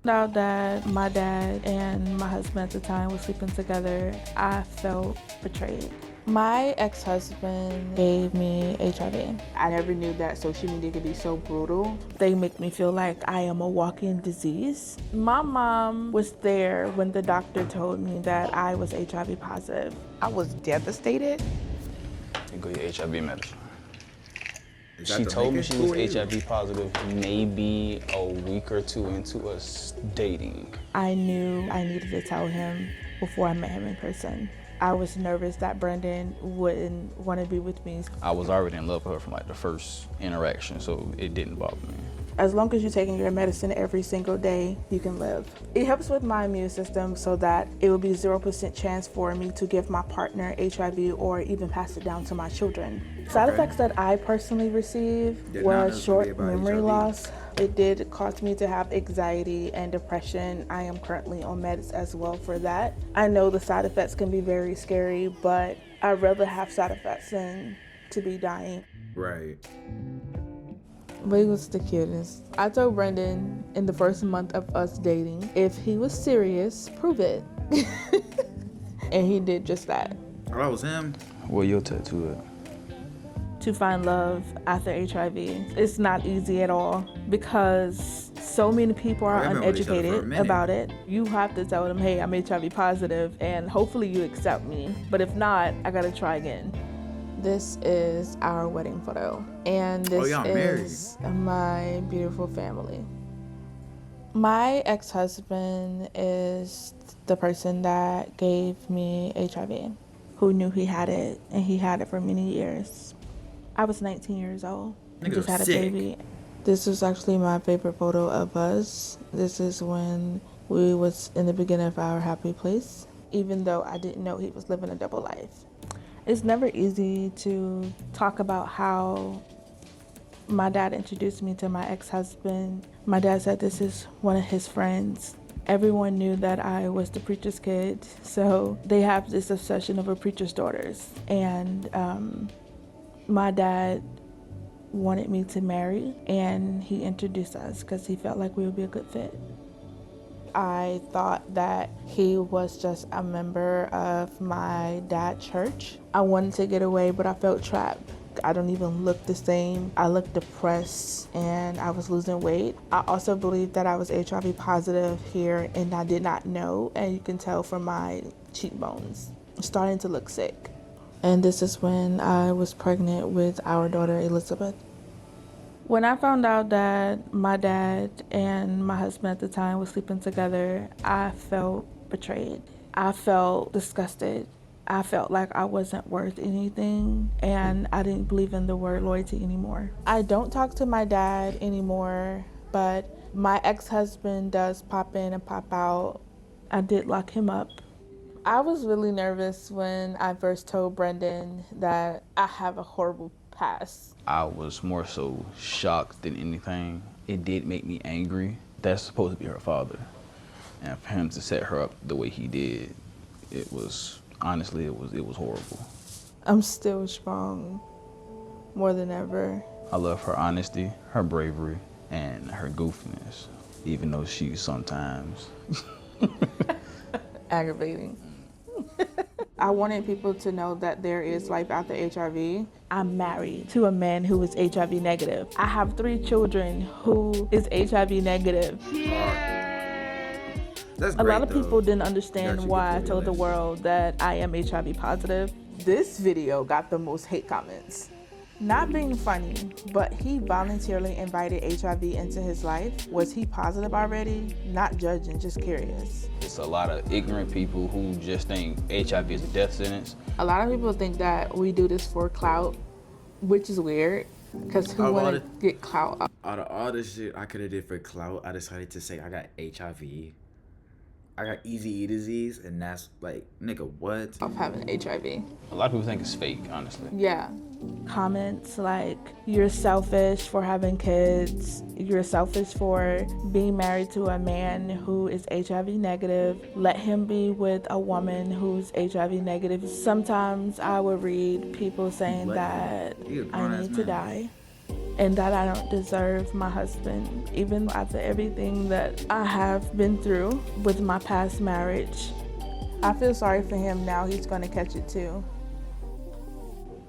Now that my dad and my husband at the time were sleeping together, I felt betrayed. My ex-husband gave me HIV. I never knew that social media could be so brutal. They make me feel like I am a walking disease. My mom was there when the doctor told me that I was HIV positive. I was devastated. You go your HIV medicine. Is She that told me she was Who are you? HIV positive maybe a week or two into us dating. I knew I needed to tell him before I met him in person. I was nervous that Brendan wouldn't want to be with me. I was already in love with her from like the first interaction, so it didn't bother me. As long as you're taking your medicine every single day, you can live. It helps with my immune system so that it will be 0% chance for me to give my partner HIV or even pass it down to my children. Side effects that I personally received Did not know was this would short be about memory HIV. loss. It did cause me to have anxiety and depression. I am currently on meds as well for that. I know the side effects can be very scary, but I'd rather have side effects than to be dying. Right. But he was the cutest. I told Brendan in the first month of us dating, if he was serious, prove it. And he did just that. Oh, that was him. Where your tattoo at? To find love after HIV, it's not easy at all because so many people are They've been with each other for a uneducated minute. about it. You have to tell them, hey, I'm HIV positive, and hopefully you accept me. But if not, I gotta try again. This is our wedding photo, and this y'all is my beautiful family. My ex-husband is the person that gave me HIV, who knew he had it, and he had it for many years. I was 19 years old. I Nigga just had a sick. baby. This is actually my favorite photo of us. This is when we was in the beginning of our happy place, even though I didn't know he was living a double life. It's never easy to talk about how my dad introduced me to my ex-husband. My dad said this is one of his friends. Everyone knew that I was the preacher's kid, so they have this obsession over preacher's daughters. And my dad wanted me to marry, and he introduced us because he felt like we would be a good fit. I thought that he was just a member of my dad's church. I wanted to get away, but I felt trapped. I don't even look the same. I looked depressed and I was losing weight. I also believed that I was HIV positive here and I did not know, and you can tell from my cheekbones. I'm starting to look sick. And this is when I was pregnant with our daughter, Elizabeth. When I found out that my dad and my husband at the time were sleeping together, I felt betrayed. I felt disgusted. I felt like I wasn't worth anything, and I didn't believe in the word loyalty anymore. I don't talk to my dad anymore, but my ex-husband does pop in and pop out. I did lock him up. I was really nervous when I first told Brendan that I have a horrible past. I was more so shocked than anything. It did make me angry. That's supposed to be her father. And for him to set her up the way he did, it was, honestly, it was horrible. I'm still strong, more than ever. I love her honesty, her bravery, and her goofiness, even though she's sometimes Aggravating. I wanted people to know that there is life after HIV. I'm married to a man who is HIV negative. I have 3 children who is HIV negative. That's A great, lot of though. people didn't That understand you why I get told the feelings. world that I am HIV positive. This video got the most hate comments. Not being funny, but he voluntarily invited HIV into his life. Was he positive already? Not judging, just curious. it's a lot of ignorant people who just think HIV is a death sentence. A lot of people think that we do this for clout, which is weird, because who I want to wanted- get clout Out of all the shit I could have did for clout, I decided to say I got HIV. I got easy E disease, and that's like, nigga, what? off having HIV? A lot of people think it's fake, honestly. Yeah. Comments like, you're selfish for having kids, you're selfish for being married to a man who is HIV negative, let him be with a woman who's HIV negative. Sometimes I would read people saying Let him. that He a I grown-ass need to man. die. and that I don't deserve my husband, even after everything that I have been through with my past marriage. I feel sorry for him now. He's gonna catch it too.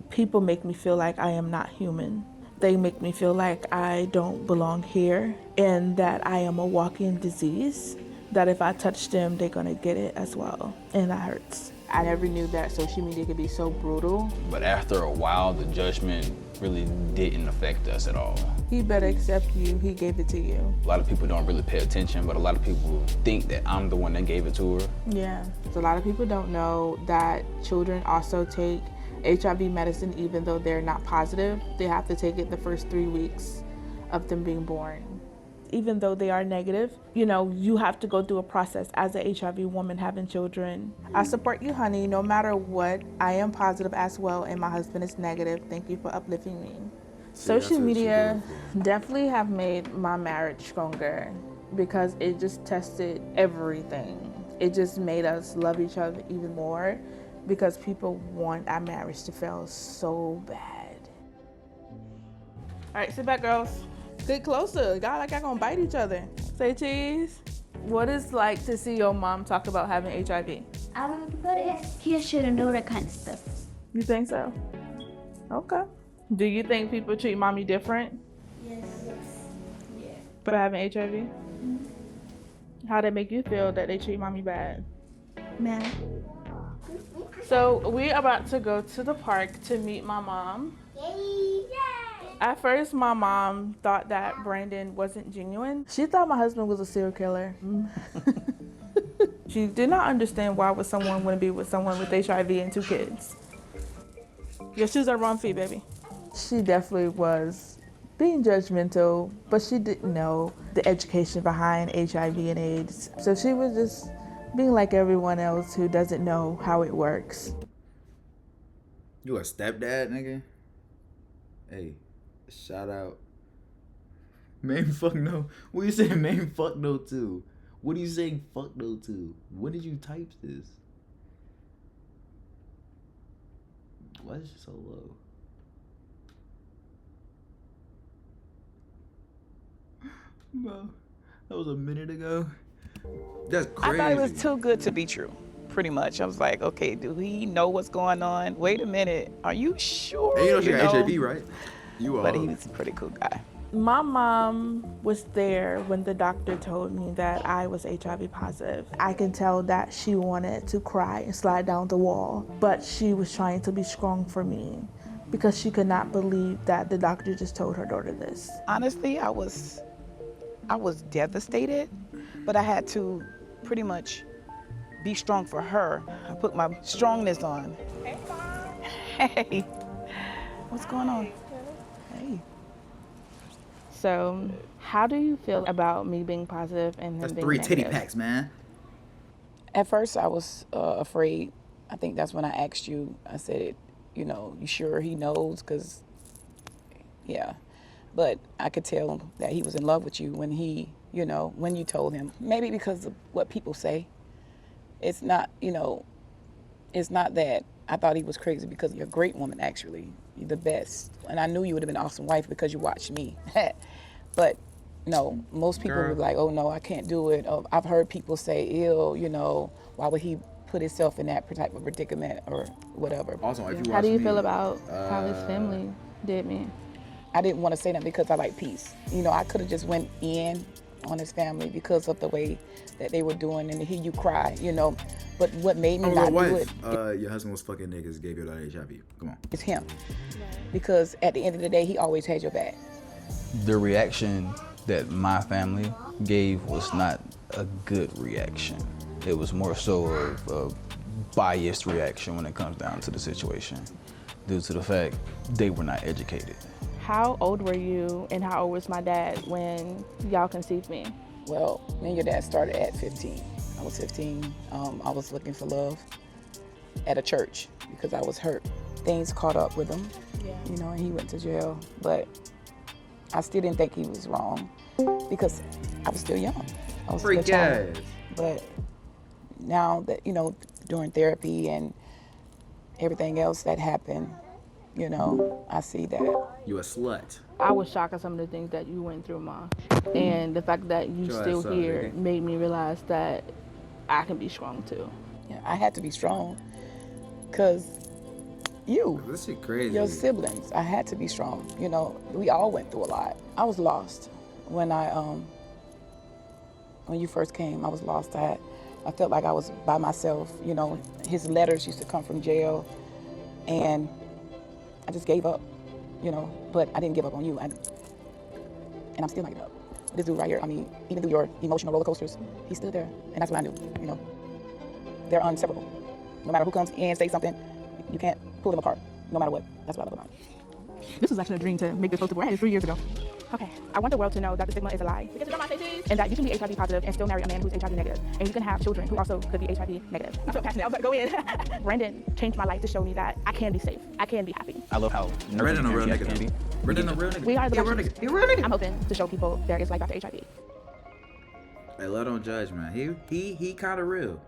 People make me feel like I am not human. They make me feel like I don't belong here and that I am a walking disease, that if I touch them, they're gonna get it as well, and that hurts. I never knew that social media could be so brutal. But after a while, the judgment really didn't affect us at all. He better accept you. He gave it to you. A lot of people don't really pay attention, but a lot of people think that I'm the one that gave it to her. Yeah. So a lot of people don't know that children also take HIV medicine even though they're not positive. They have to take it the first 3 weeks of them being born. Even though they are negative, you have to go through a process as a HIV woman having children. I support you, honey, no matter what. I am positive as well, and my husband is negative. Thank you for uplifting me. Social media definitely have made my marriage stronger because it just tested everything. It just made us love each other even more because people want our marriage to fail so bad. All right, sit back, girls. Get closer. God, like y'all gonna bite each other. Say cheese. What is like to see your mom talk about having HIV? I don't know, but kids shouldn't know that kind of stuff. You think so? Okay. Do you think people treat mommy different Yes. Yeah. for having HIV? How they make you feel that they treat mommy bad? Man. So we're about to go to the park to meet my mom. Yay! At first, my mom thought that Brandon wasn't genuine. She thought my husband was a serial killer. She did not understand why would someone want to be with someone with HIV and 2 kids. Your shoes are wrong feet, baby. She definitely was being judgmental, but she didn't know the education behind HIV and AIDS. So she was just being like everyone else who doesn't know how it works. You a stepdad, nigga? Hey, shout out. Main fuck no. What you saying main fuck no to? What are you saying fuck no to? When did you type this? Why is it so low? Bro, that was a minute ago. That's crazy. I thought it was too good to be true, pretty much. I was like, okay, do he know what's going on? Wait a minute, are you sure? And you know she got HIV, right? You are. But he's a pretty cool guy. My mom was there when the doctor told me that I was HIV positive. I can tell that she wanted to cry and slide down the wall, but she was trying to be strong for me because she could not believe that the doctor just told her daughter this. Honestly, I was devastated, but I had to pretty much be strong for her. I put my strongness on. Hey, Mom. Hey. What's going on? Hey. So, how do you feel about me being positive and him That's being 3 negative? titty packs, man. At first, I was afraid. I think that's when I asked you. I said, you sure he knows? Because, yeah. But I could tell that he was in love with you when when you told him. Maybe because of what people say. It's not, it's not that I thought he was crazy because you're a great woman, actually. You're the best. And I knew you would have been an awesome wife because you watched me. But, no, most people were like, oh, no, I can't do it. I've heard people say, ew, why would he put himself in that type of predicament or whatever. Also, if you How do you watch feel me, about how his family did me? I didn't want to say that because I like peace. I could have just went in on his family because of the way that they were doing and to hear you cry, But what made me not do it your husband was fucking niggas, gave you that HIV. Come on. is him. Because at the end of the day, he always had your back. The reaction that my family gave was not a good reaction. It was more so of a biased reaction when it comes down to the situation, due to the fact they were not educated. How old were you and how old was my dad when y'all conceived me? Well, me and your dad started at 15. I was 15. I was looking for love at a church because I was hurt. Things caught up with him, and he went to jail. But I still didn't think he was wrong because I was still young. I was still a child. But now that, during therapy and everything else that happened, You know, I see that. You a slut. I was shocked at some of the things that you went through, Ma. And the fact that you Your still ass up, here nigga. made me realize that I can be strong too. Yeah, I had to be strong, cause you, This shit crazy. your siblings, I had to be strong. You know, we all went through a lot. I was lost when when you first came. I was lost. I felt like I was by myself. You know, his letters used to come from jail, and I just gave up. You know, but I didn't give up on you, and I'm still not giving up. This dude right here, I mean, even through your emotional roller coasters, he's still there, and that's what I knew. You know, they're inseparable. No matter who comes in and say something, you can't pull them apart, no matter what. That's what I love about it. This was actually a dream to make this poster. I had it 3 years ago. Okay, I want the world to know that the stigma is a lie. Because you know my and that you can be HIV positive and still marry a man who's HIV negative. And you can have children who also could be HIV negative. I'm so passionate. I was about to go in. Brandon changed my life to show me that I can be safe. I can be happy. I love how Brandon a real nurturing nigga. can be. Brandon a real nigga. We are the He a real best. nigga. He a real nigga. I'm hoping to show people there is life after HIV. Hey, love don't judge, man. He kind of real.